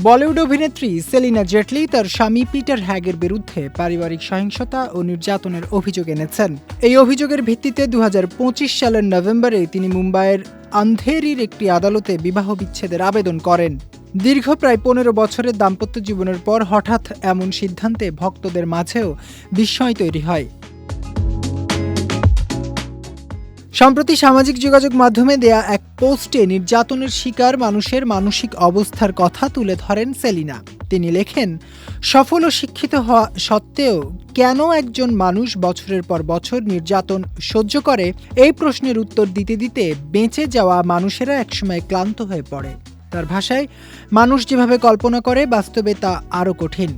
বলিউড অভিনেত্রী সেলিনা জেটলি তার স্বামী পিটার হ্যাগের বিরুদ্ধে পারিবারিক সহিংসতা ও নির্যাতনের অভিযোগ এনেছেন। এই অভিযোগের ভিত্তিতে 2025 সালের নভেম্বরে তিনি মুম্বাইয়ের আন্ধেরির একটি আদালতে বিবাহ বিচ্ছেদের আবেদন করেন। দীর্ঘ প্রায় 15 বছরের দাম্পত্য জীবনের পর হঠাৎ এমন সিদ্ধান্তে ভক্তদের মাঝেও বিস্ময় তৈরি হয়। সম্প্রতি সামাজিক যোগাযোগ মাধ্যমে দেয়া এক পোস্টে নির্যাতনের শিকার মানুষের মানসিক অবস্থার কথা তুলে ধরেন সেলিনা। তিনি লেখেন, সফল ও শিক্ষিত হওয়া সত্ত্বেও কেন একজন মানুষ বছরের পর বছর নির্যাতন সহ্য করে, এই প্রশ্নের উত্তর দিতে দিতে বেঁচে যাওয়া মানুষেরা একসময় ক্লান্ত হয়ে পড়ে। তার ভাষায়, মানুষ যেভাবে কল্পনা করে বাস্তবে তা আরও কঠিন।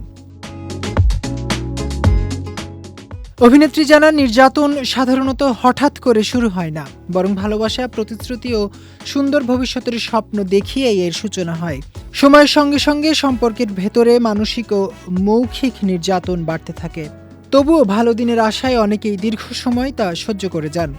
অভিনেত্রী জানান, নির্যাতন সাধারণত হঠাৎ করে শুরু হয় না, বরং ভালোবাসা, প্রতিশ্রুতি ও সুন্দর ভবিষ্যতের স্বপ্ন দেখিয়েই এর সূচনা হয়। সময়ের সঙ্গে সঙ্গে সম্পর্কের ভেতরে মানসিক ও মৌখিক নির্যাতন বাড়তে থাকে। তবুও ভালো দিনের আশায় অনেকেই দীর্ঘ সময় তা সহ্য করে যান।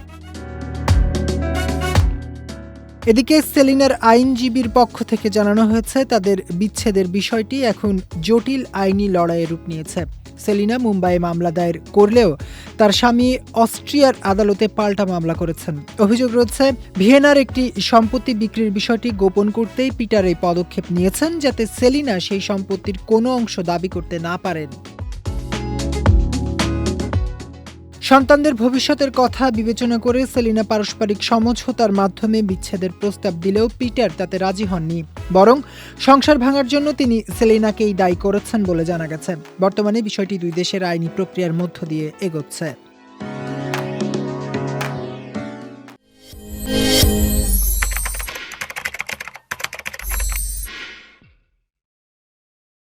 এদিকে সেলিনার আইনজীবীর পক্ষ থেকে জানানো হয়েছে, তাদের বিচ্ছেদের বিষয়টি এখন জটিল আইনি লড়াইয়ের রূপ নিয়েছে। সেলিনা মুম্বাইয়ে মামলা দায়ের করলেও তার স্বামী অস্ট্রিয়ার আদালতে পাল্টা মামলা করেছেন। অভিযোগ রয়েছে, ভিয়েনার একটি সম্পত্তি বিক্রির বিষয়টি গোপন করতেই পিটার এই পদক্ষেপ নিয়েছেন, যাতে সেলিনা সেই সম্পত্তির কোনো অংশ দাবি করতে না পারেন। সন্তানদের ভবিষ্যতের কথা বিবেচনা করে সেলিনা পারস্পরিক সমঝোতার মাধ্যমে বিচ্ছেদের প্রস্তাব দিলেও পিটার তাতে রাজি হননি, বরং সংসার ভাঙার জন্য তিনি সেলিনাকেই দায়ী করেছেন বলে জানা গেছে। বর্তমানে বিষয়টি দুই দেশের আইনি প্রক্রিয়ার মধ্য দিয়ে এগোচ্ছে।